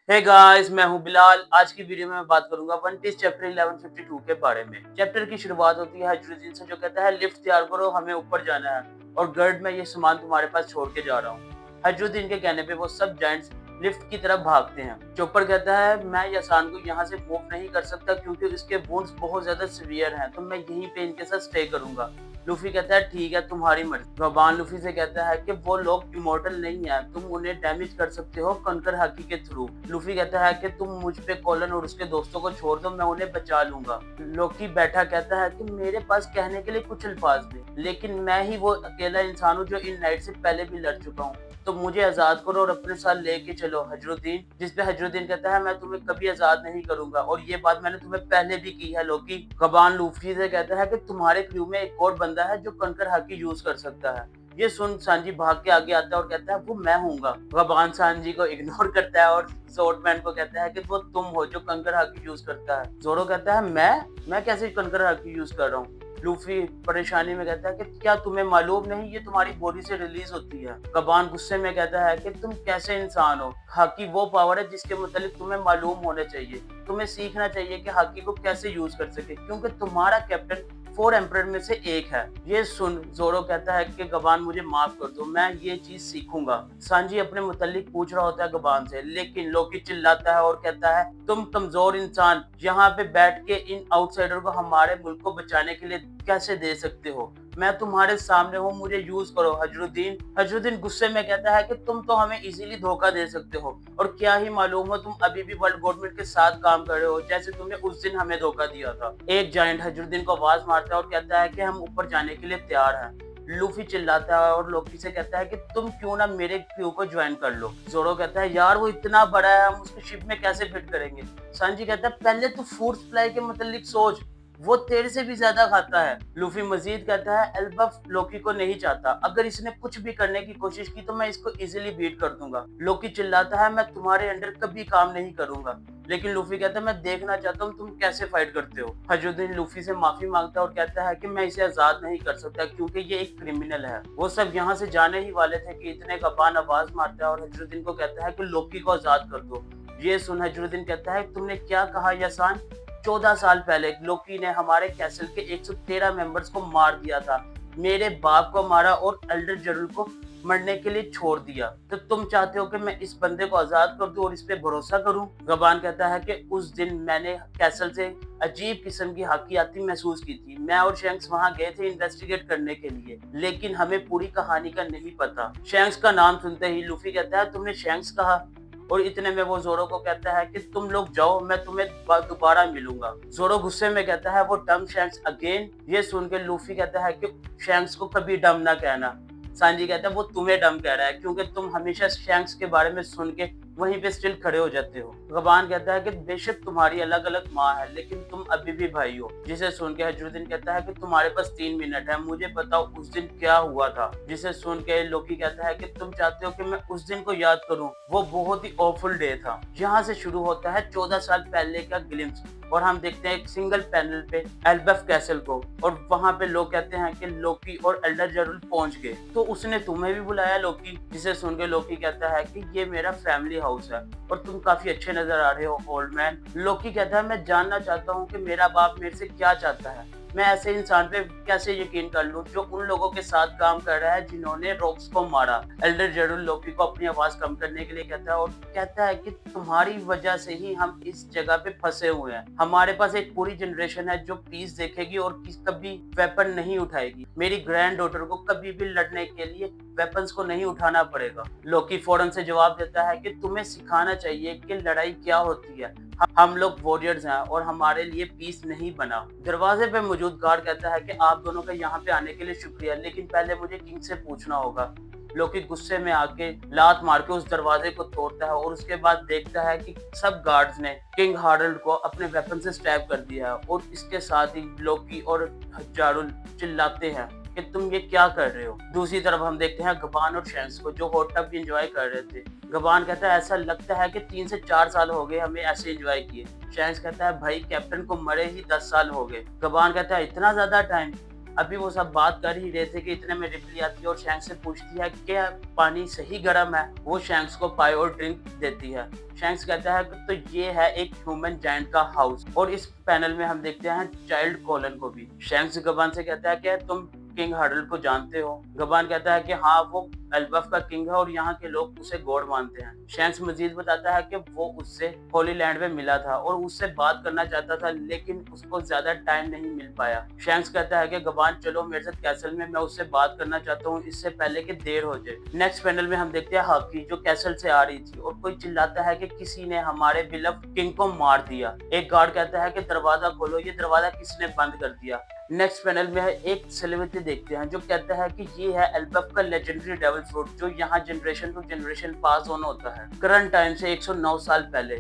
Hey guys, मैं हूं बिलाल। आज की वीडियो में मैं बात करूंगा वन पीस चैप्टर 1152 के बारे में। चैप्टर की शुरुआत होती है हजरुद्दीन से, जो कहता है लिफ्ट तैयार करो, हमें ऊपर जाना है और गर्ड मैं ये सामान तुम्हारे पास छोड़ के जा रहा हूँ। हजरुद्दीन के कहने पे वो सब जायंट्स लिफ्ट की तरफ भागते हैं। चॉपर कहता है मैं यसान को यहाँ से मूव नहीं कर सकता क्योंकि इसके वुंड्स बहुत ज्यादा सीवियर हैं, तो मैं यहीं पे इनके साथ स्टे करूंगा। लूफी कहता है ठीक है, तुम्हारी मर्जी। गबान लूफी से कहता है कि वो लोग इमोर्टल नहीं है, तुम उन्हें डैमेज कर सकते हो कंकर हाकी के थ्रू। लूफी कहता है कि तुम मुझ पे कॉलन और उसके दोस्तों को छोड़ दो, मैं उन्हें बचा लूंगा। लोकी बैठा कहता है कि मेरे पास कहने के लिए कुछ अल्फाज नहीं, लेकिन मैं ही वो अकेला इंसान हूँ जो इन नाइट से पहले भी लड़ चुका हूँ, तो मुझे आजाद करो और अपने साथ लेके चलो हजरुद्दीन। जिस पे हजरुद्दीन कहता है मैं तुम्हें कभी आजाद नहीं करूंगा और ये बात मैंने तुम्हें पहले भी की है लोकी। गबान लूफी से कहता है कि तुम्हारे क्रू में एक और बंदा है जो कंकर हाकी यूज कर सकता है। ये सुन सांजी भाग के आगे आता है और कहता है वो मैं हूँगा। गबान सांजी को इग्नोर करता है और जोरमैन को कहता है कि वो तुम हो जो कंकर हाकी यूज करता है। जोरो कहता है मैं कैसे कंकर हाकी यूज कर रहा हूँ। लूफी परेशानी में कहता है कि क्या तुम्हें मालूम नहीं ये तुम्हारी बॉडी से रिलीज होती है। गबान गुस्से में कहता है कि तुम कैसे इंसान हो, हाकी वो पावर है जिसके मुतालिक तुम्हें मालूम होना चाहिए, तुम्हें सीखना चाहिए कि हाकी को कैसे यूज कर सके क्योंकि तुम्हारा कैप्टन 4 एम्परर में से एक है। ये सुन जोरो कहता है कि गबान मुझे माफ कर दो, मैं ये चीज सीखूंगा। सांजी अपने मुतालिक पूछ रहा होता है गबान से, लेकिन लोकी चिल्लाता है और कहता है तुम कमजोर इंसान यहाँ पे बैठ के इन आउटसाइडर को हमारे मुल्क को बचाने के लिए कैसे दे सकते हो। मैं तुम्हारे सामने हूँ, मुझे यूज करो हजरुद्दीन। हजरुद्दीन गुस्से में कहता है कि तुम तो हमें इजीली धोखा दे सकते हो और क्या ही मालूम हो तुम अभी भी वर्ल्ड गवर्नमेंट के साथ काम कर रहे हो जैसे तुमने उस दिन हमें धोखा दिया था। एक जायंट हजरुद्दीन को आवाज मारता है और कहता है कि हम ऊपर जाने के लिए तैयार हैं। लूफी चिल्लाता है और लोकी से कहता है कि तुम क्यों ना मेरे क्रू को ज्वाइन कर लो। जोरो कहता है यार वो इतना बड़ा है, हम उसको शिप में कैसे फिट करेंगे। सांजी कहता है पहले तो फूड सप्लाई के मतलब सोच, वो तेरे से भी ज्यादा खाता है। लूफी मजीद कहता है एल्बफ लोकी को नहीं चाहता, अगर इसने कुछ भी करने की कोशिश की तो मैं इसको इजीली बीट कर दूंगा। लोकी चिल्लाता है मैं तुम्हारे अंडर कभी काम नहीं करूंगा, लेकिन लूफी कहता है मैं देखना चाहता हूँ तुम कैसे फाइट करते हो। हजरुद्दीन लूफी से माफी मांगता है और कहता है कि मैं इसे आजाद नहीं कर सकता क्योंकि ये एक क्रिमिनल है। वो सब यहाँ से जाने ही वाले थे कि इतने गबान आवाज मारता है और हजरुद्दीन को कहता है कि लोकी को आजाद कर दो। ये सुन हजरुद्दीन कहता है तुमने क्या कहा यसान, 14 साल पहले लोकी ने हमारे कैसल के 113 मेंबर्स को मार दिया था, मेरे बाप को मारा और एल्डर जरूल को मरने के लिए छोड़ दिया, तो तुम चाहते हो कि मैं इस बंदे को आजाद कर दूं और इस पे भरोसा करूं। गबान कहता है कि उस दिन मैंने कैसल से अजीब किस्म की हकीयाती महसूस की थी। मैं और शैंक्स वहां गए थे इन्वेस्टिगेट करने के लिए, लेकिन हमें पूरी कहानी का नहीं पता। शैंक्स का नाम सुनते ही लूफी कहता है तुमने शैंक्स कहा, और इतने में वो जोरो को कहता है कि तुम लोग जाओ, मैं तुम्हें दोबारा मिलूंगा। जोरो गुस्से में कहता है वो डम शैंक्स अगेन। ये सुन के लूफी कहता है कि शैंक्स को कभी डम ना कहना। सांजी कहता है वो तुम्हें डम कह रहा है क्योंकि तुम हमेशा शैंक्स के बारे में सुन के वहीं पे स्टिल खड़े हो जाते हो। गबान कहता है कि बेशक तुम्हारी अलग अलग माँ है लेकिन तुम अभी भी भाई हो। जिसे सुन के हजरुद्दीन कहता है कि तुम्हारे पास 3 मिनट है, मुझे बताओ उस दिन क्या हुआ था। जिसे सुन के लोकी कहता है कि तुम चाहते हो कि मैं उस दिन को याद करूं, वो बहुत ही ऑफुल डे था। यहाँ से शुरू होता है 14 साल पहले का ग्लिम्स और हम देखते हैं एक सिंगल पैनल पे एल्बफ कैसल को, और वहां पे लोग कहते हैं कि लोकी और एल्डर जरूल पहुंच गए, तो उसने तुम्हें भी बुलाया लोकी। जिसे सुन के लोकी कहता है कि ये मेरा फैमिली हाउस है और तुम काफी अच्छे नजर आ रहे हो ओल्ड मैन। लोकी कहता है मैं जानना चाहता हूँ कि मेरा बाप मेरे से क्या चाहता है, मैं ऐसे इंसान पे कैसे यकीन कर लूं जो उन लोगों के साथ काम कर रहा है जिन्होंने रॉक्स को मारा। एल्डर जरूल लोकी को अपनी आवाज कम करने के लिए कहता है और कहता है कि तुम्हारी वजह से ही हम इस जगह पे फंसे हुए हैं। हमारे पास एक पूरी जनरेशन है जो पीस देखेगी और कभी वेपन नहीं उठाएगी। मेरी ग्रैंड डॉटर को कभी भी लड़ने के लिए वेपन्स को नहीं उठाना पड़ेगा। लोकी फौरन से जवाब देता है कि तुम्हें सिखाना चाहिए कि लड़ाई क्या होती है, हम लोग वॉरियर्स हैं और हमारे लिए पीस नहीं बना। दरवाजे पे मौजूद गार्ड कहता है कि आप दोनों का यहाँ पे आने के लिए शुक्रिया, लेकिन पहले मुझे किंग से पूछना होगा। लोकी गुस्से में आके लात मार के उस दरवाजे को तोड़ता है और उसके बाद देखता है कि सब गार्ड्स ने किंग हार्ल्ड को अपने वेपन से स्टैब कर दिया है, और इसके साथ ही लोकी और जारुल चिल्लाते हैं कि तुम ये क्या कर रहे हो। दूसरी तरफ हम देखते हैं गबान और शैंक्स को जो हॉट टब एंजॉय कर रहे थे। गबान कहता है ऐसा लगता है कि 3 से 4 साल हो गए हमें ऐसे एंजॉय किए। शैंक्स कहता है भाई कैप्टन को मरे ही 10 साल हो गए। गबान कहता है इतना ज्यादा टाइम, अभी वो सब बात कर ही रहे थे कि इतने में रिप्ली आती है और शैंक्स से पूछती है क्या पानी सही गर्म है। वो शैंक्स को पाई और ड्रिंक देती है। शैंक्स कहता है कि तो ये है एक ह्यूमन जायंट का हाउस। और इस पैनल में हम देखते हैं चाइल्ड कोलन को भी। शैंक्स गबान से कहता है कि तुम किंग हार्डल को जानते हो। गबान कहता है कि हाँ, वो एल्बफ का किंग है और यहाँ के लोग उसे गॉड मानते हैं। शैंक्स मजीद बताता है कि वो उससे होली लैंड में मिला था और उससे बात करना चाहता था, लेकिन उसको ज्यादा टाइम नहीं मिल पाया। शैंक्स कहता है कि गबान चलो मेरे साथ कैसल में, मैं उससे बात करना चाहता हूँ इससे पहले कि देर हो जाए। नेक्स्ट पैनल में हम देखते हैं हाकी जो कैसल से आ रही थी और कोई चिल्लाता है कि किसी ने हमारे बिलव किंग को मार दिया। एक गार्ड कहता है कि दरवाजा खोलो, ये दरवाजा किसने बंद कर दिया। नेक्स्ट पैनल में है एक सेलिब्रिटी देखते हैं जो कहता है कि ये है एल्बफ का लेजेंडरी डेविल फ्रूट जो यहाँ generation to generation pass on होता है करंट टाइम से 109 साल पहले।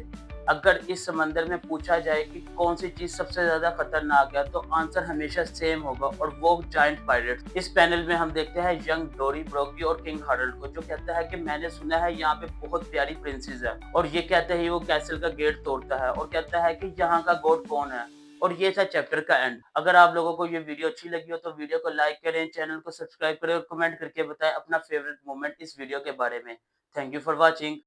अगर इस समंदर में पूछा जाए कि कौन सी चीज सबसे ज्यादा खतरनाक है तो आंसर हमेशा सेम होगा और वो जायंट पायरेट। इस पैनल में हम देखते हैं यंग डोरी ब्रोकी और किंग हार्डल को जो कहता है कि मैंने सुना है यहाँ पे बहुत प्यारी प्रिंसेस है, और ये कहते ही वो कैसल का गेट तोड़ता है और कहता है कि यहाँ का गॉड कौन है। और ये था चैप्टर का एंड। अगर आप लोगों को ये वीडियो अच्छी लगी हो तो वीडियो को लाइक करें, चैनल को सब्सक्राइब करें और कमेंट करके बताएं अपना फेवरेट मोमेंट इस वीडियो के बारे में। Thank you for watching.